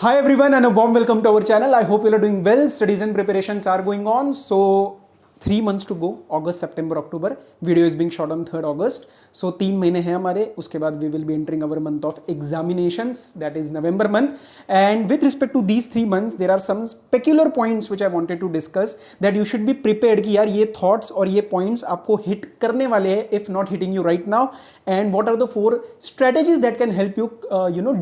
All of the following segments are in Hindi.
Hi everyone and a warm welcome to our channel. I hope you are doing well. Studies and preparations are going on. So 3 months to go. August, September, October. Video is being shot on 3rd August. So 3 महीने हैं हमारे. उसके बाद we will be entering our month of examinations. That is November month. And with respect to these 3 months, there are some peculiar points which I wanted to discuss that you should be prepared कि यार ये thoughts और ये points आपको hit करने वाले हैं if not hitting you right now. And what are the 4 strategies that can help you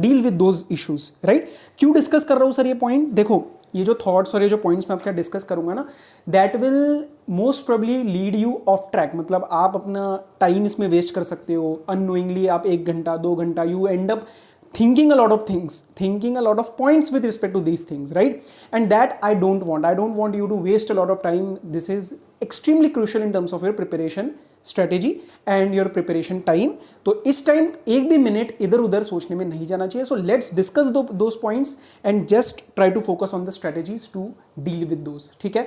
deal with those issues, right? क्यों डिस्कस कर रहा हूँ सर ये पॉइंट? देखो ये जो थॉट्स और ये जो पॉइंट्स मैं आपके डिस्कस करूंगा ना, that will most probably lead you of track. मतलब आप अपना टाइम इसमें वेस्ट कर सकते हो अननोइंगली. आप 1 घंटा 2 घंटा you and up thinking a lot of things, thinking a lot of points with respect to these things, right? And that I don't want you to waste a lot of time. This is extremely crucial in terms of your preparation strategy and your preparation time. तो इस टाइम एक भी मिनट इधर उधर सोचने में नहीं जाना चाहिए. So let's discuss those points and just try to focus on the strategies to deal with those. ठीक है,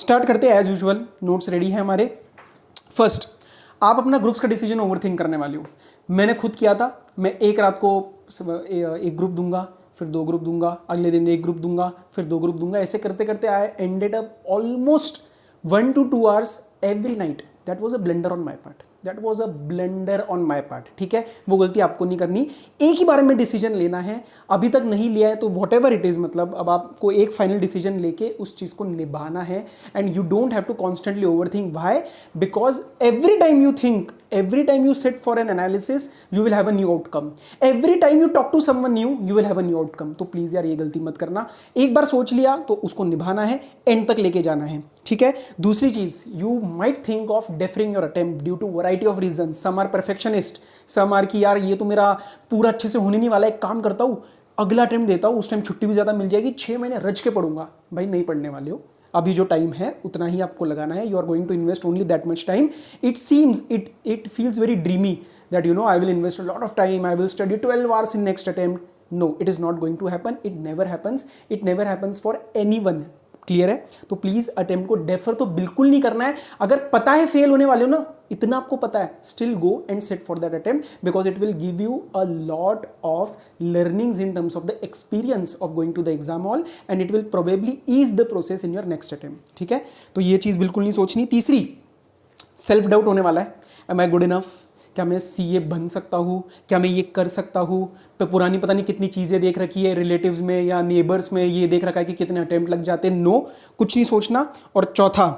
स्टार्ट करते हैं. एज यूजुअल नोट्स रेडी है हमारे. फर्स्ट, आप अपना ग्रुप्स का डिसीजन ओवरथिंक करने वाले हो. मैंने खुद किया था. मैं एक रात को एक ग्रुप दूंगा, फिर 2 ग्रुप दूंगा, अगले दिन एक ग्रुप दूंगा, फिर 2 ग्रुप दूंगा. ऐसे करते करते I ended up almost 1 to 2 hours every night. That was a blender on my part. ठीक है, वो गलती आपको नहीं करनी. एक ही बारे में डिसीजन लेना है. अभी तक नहीं लिया है तो वॉट एवर इट इज़, मतलब अब आपको एक फाइनल डिसीजन लेके उस चीज़ को निभाना है. And you don't have to constantly over think. Why? Because every time you think, every time you sit for an analysis, you will have a new outcome. Every time you talk to someone new, you will have a new outcome. तो प्लीज यार ये गलती मत करना. एक बार सोच लिया तो उसको निभाना है, एंड तक लेके जाना है. ठीक है. दूसरी चीज, you might think of deferring your attempt due to variety of reason. Some are perfectionist, some are कि यार ये तो मेरा पूरा अच्छे से होने नहीं वाला. एक काम करता हूँ, अगला अटेम्प्ट देता हूँ, उस टाइम छुट्टी भी ज्यादा मिल जाएगी, 6 महीने रच के पढ़ूंगा. भाई नहीं पढ़ने वाले हो. अभी जो टाइम है उतना ही आपको लगाना है. You are going to invest only that much time. It feels very dreamy that I will invest a lot of time, I will study 12 hours in next attempt. No, it is not going to happen. It never happens for anyone. Clear है? तो प्लीज अटेम्प्ट को डेफर तो बिल्कुल नहीं करना है. अगर पता है फेल होने वाले हो ना, इतना आपको पता है, still go and sit for that attempt because it will give you a lot of learnings in terms of the experience of going to the exam hall and it will probably ease the process in your next attempt. ठीक है, तो ये चीज़ बिल्कुल नहीं सोचनी. तीसरी, सेल्फ डाउट होने वाला है. एम आई गुड इनफ? क्या मैं सीए बन सकता हूँ? क्या मैं ये कर सकता हूँ? तो पुरानी पता नहीं कितनी चीज़ें देख रखी है रिलेटिव्स में या नेबर्स में, ये देख रखा है कि कितने अटेम्प्ट लग जाते हैं. नो, कुछ नहीं सोचना. और चौथा,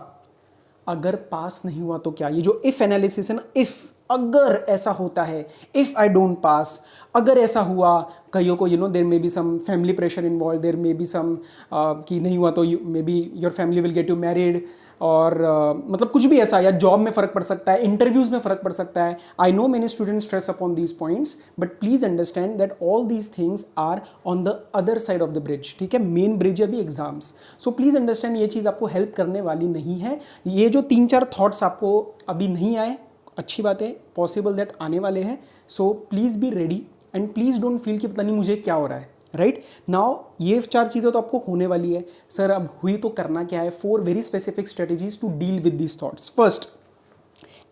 अगर पास नहीं हुआ तो क्या? ये जो इफ एनालिसिस है ना, इफ, अगर ऐसा होता है, इफ आई डोंट पास, अगर ऐसा हुआ, कईयों को there may be some family pressure involve, there may be some कि नहीं हुआ तो maybe your family will get you married, और मतलब कुछ भी ऐसा, या जॉब में फ़र्क पड़ सकता है, इंटरव्यूज़ में फ़र्क पड़ सकता है. I know many students stress upon these points, but please understand that all these things are on the other side of the bridge. ठीक है, मेन ब्रिज है अभी एग्जाम्स. सो प्लीज़ अंडरस्टैंड, ये चीज़ आपको हेल्प करने वाली नहीं है. ये जो 3-4 थॉट्स आपको अभी नहीं आए, अच्छी बात है, पॉसिबल दैट आने वाले हैं. So please be ready and please don't feel कि पता नहीं मुझे क्या हो रहा है. राइट नाउ ये 4 चीज़ें तो आपको होने वाली है. सर अब हुई तो करना क्या है? 4 very specific strategies to deal with these thoughts. First,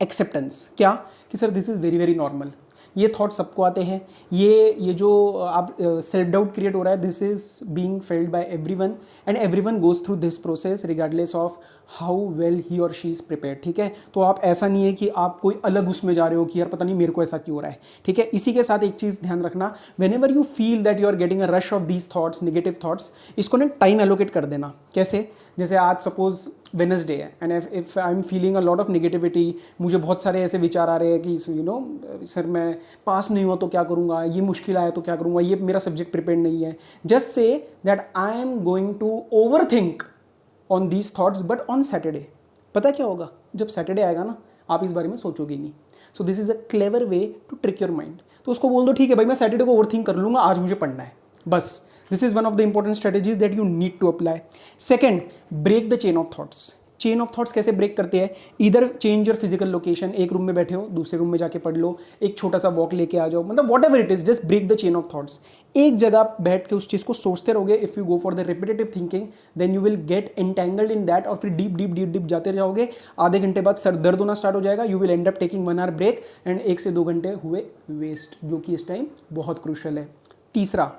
acceptance. क्या कि sir this is very very normal. ये थॉट सबको आते हैं. ये जो आप सेल्फ डाउट क्रिएट हो रहा है, this is being felt by everyone and everyone goes through this process regardless of how well he और शी इज़ प्रिपेयर्ड. ठीक है, तो आप ऐसा नहीं है कि आप कोई अलग उसमें जा रहे हो कि यार पता नहीं मेरे को ऐसा क्यों हो रहा है. ठीक है, इसी के साथ एक चीज़ ध्यान रखना, whenever you feel that you are getting a rush of these thoughts, negative thoughts, इसको ना टाइम एलोकेट कर देना. कैसे? जैसे आज सपोज वेडनेसडे है and if I am feeling a lot of negativity, मुझे बहुत सारे ऐसे विचार आ रहे हैं कि सर मैं पास नहीं हुआ तो क्या करूँगा, ये मुश्किल आया तो क्या करूँगा, ये मेरा सब्जेक्ट प्रिपेयर नहीं है. Just say that I am going to overthink on these thoughts but on Saturday. पता क्या होगा? जब सैटरडे आएगा ना, आप इस बारे में सोचोगे नहीं. So this is a clever way to trick your mind. तो उसको बोल दो ठीक है भाई, मैं सैटरडे को ओवर थिंक कर लूँगा, आज मुझे पढ़ना है बस. This is one of the important strategies that you need to apply. Second, break the chain of thoughts. Chain of thoughts कैसे ब्रेक करते हैं? इधर चेंज योर फिजिकल लोकेशन. एक रूम में बैठे हो, दूसरे रूम में जाके पढ़ लो, एक छोटा सा वॉक लेके आ जाओ, मतलब whatever it is, just break the chain of thoughts. एक जगह बैठ के उस चीज़ को सोचते रहोगे. If you go for the repetitive thinking then you will get entangled in that, और फिर डीप डीप डीप डीप जाते जाओगे. आधे घंटे बाद सर दर्द होना स्टार्ट हो जाएगा. You will end up taking 1 hour break and 1 से 2 घंटे हुए वेस्ट, जो कि इस टाइम बहुत क्रूशल है. तीसरा,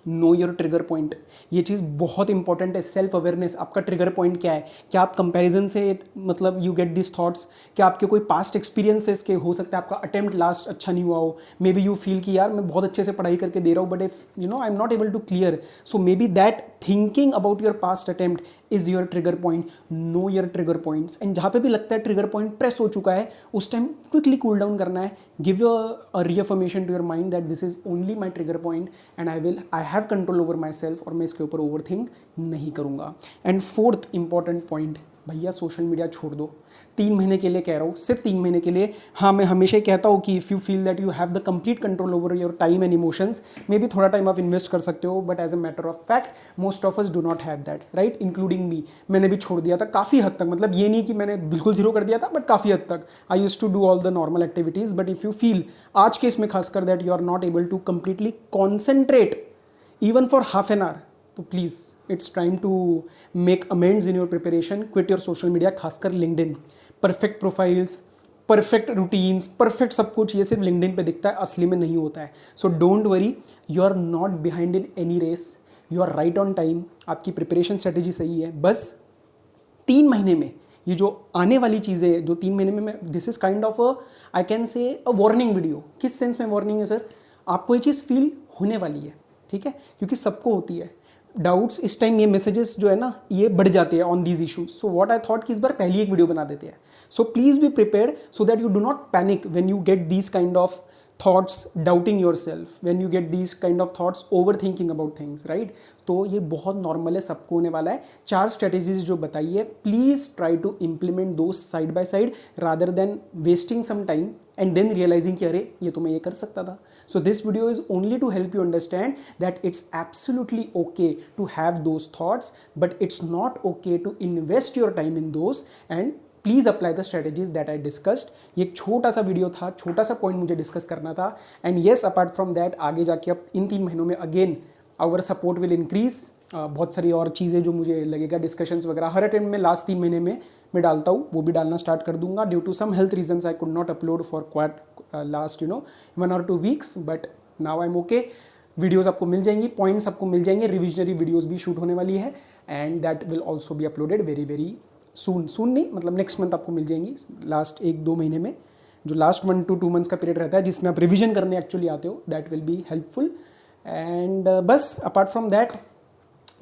नो योर ट्रिगर पॉइंट, ये चीज़ बहुत इंपॉर्टेंट है। सेल्फ अवेयरनेस, आपका ट्रिगर पॉइंट क्या है? क्या आप कंपैरिजन से मतलब यू गेट दिस थॉट्स? क्या आपके कोई पास्ट एक्सपीरियंसेस के हो सकता है आपका अटेम्प्ट लास्ट अच्छा नहीं हुआ हो, मे बी यू फील कि यार मैं बहुत अच्छे से पढ़ाई करके दे रहा हूँ but if you know I am not able to clear, so maybe that thinking about your past attempt is your trigger point. Know your trigger points, and जहाँ पे भी लगता है ट्रिगर पॉइंट प्रेस हो चुका है उस टाइम क्विकली कूल डाउन करना है। Give your a reaffirmation to your mind that this is only my trigger point and I have control over myself, और मैं इसके ऊपर ओवर थिंक नहीं करूँगा। एंड फोर्थ इंपॉर्टेंट पॉइंट, भैया सोशल मीडिया छोड़ दो। 3 महीने के लिए कह रहा हूँ, सिर्फ 3 महीने के लिए। हाँ, मैं हमेशा ही कहता हूँ कि if you feel that you have the complete control over your time and emotions, maybe थोड़ा टाइम आप इन्वेस्ट कर सकते हो, but as a matter of fact most of us do not have that, right, including me. मैंने भी छोड़ दिया था काफ़ी हद तक, मतलब ये नहीं कि मैंने बिल्कुल जीरो कर दिया था, बट काफ़ी हद तक I use to do all the normal activities. But if you feel आज के इसमें खासकर that you are not able to completely concentrate even for half an hour, तो please it's time to make amends in your preparation, quit your social media, खासकर LinkedIn. Perfect profiles, perfect routines, perfect सब कुछ ये सिर्फ लिंक्डइन पे दिखता है, असली में नहीं होता है। So don't worry, you are not behind in any race, you are right on time, आपकी प्रिपरेशन स्ट्रेटेजी सही है। बस 3 महीने में ये जो आने वाली चीज़ें, जो 3 महीने में मैं, this is kind of a I can say a warning video. किस सेंस में वार्निंग है सर? आपको ये चीज़ फील होने वाली है, ठीक है, क्योंकि सबको होती है डाउट्स। इस टाइम ये मैसेजेस जो है ना ये बढ़ जाते हैं on these issues. So what I thought कि इस बार पहली एक वीडियो बना देते हैं। So please be prepared so that you do not panic when you get these kind of thoughts doubting yourself, when you get these kind of thoughts overthinking about things, right? तो ये बहुत नॉर्मल है, सबको होने वाला है। 4 स्ट्रेटेजीज जो बताई है, प्लीज़ ट्राई टू इम्प्लीमेंट दो side by side rather than wasting some time and then realising कि अरे ये तो मैं ये कर सकता था। So this video is only to help you understand that it's absolutely okay to have those thoughts, but it's not okay to invest your time in those, and please apply the strategies that I discussed. ये एक छोटा सा वीडियो था, छोटा सा पॉइंट मुझे डिस्कस करना था। And yes, apart from that आगे जाके अब इन 3 महीनों में again our support will increase. बहुत सारी और चीज़ें जो मुझे लगेगा डिस्कशंस वगैरह हर अटेम्प्ट में लास्ट 3 महीने में मैं डालता हूँ, वो भी डालना स्टार्ट कर दूंगा। Due to some health reasons I could not upload for quite last 1 or 2 weeks, but now I am okay. Videos आपको मिल जाएंगी, पॉइंट्स आपको मिल जाएंगे, रिविजनरी वीडियोज़ भी शूट होने वाली है, and that will also be uploaded very very soon नहीं, मतलब नेक्स्ट मंथ आपको मिल जाएंगी। लास्ट 1-2 महीने में जो लास्ट 1 to 2 months का पीरियड रहता है जिसमें आप रिवीजन करने एक्चुअली आते हो, that will be helpful. And बस apart from that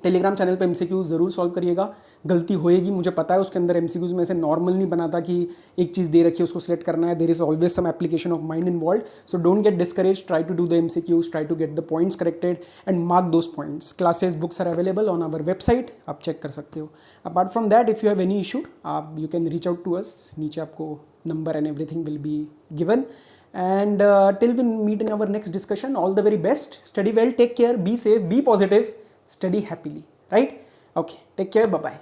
Telegram channel पे एमसीक्यूज ज़रूर सॉल्व करिएगा। गलती होएगी, मुझे पता है, उसके अंदर एमसीक्यूज में ऐसे नॉर्मल नहीं बनाता कि एक चीज़ दे रखी है उसको सिलेक्ट करना है। There is always some application of mind involve, so don't get discourage, try to do the MCQs, try to get the points corrected and mark those points. Classes books are available on our website, आप चेक कर सकते हो। Apart from that if you have any issue आप you can reach out to us, नीचे आपको number and everything will be given. And till we meet in our next discussion, all the very best. Study well, take care, be safe, be positive, study happily, right? Okay, take care, bye bye.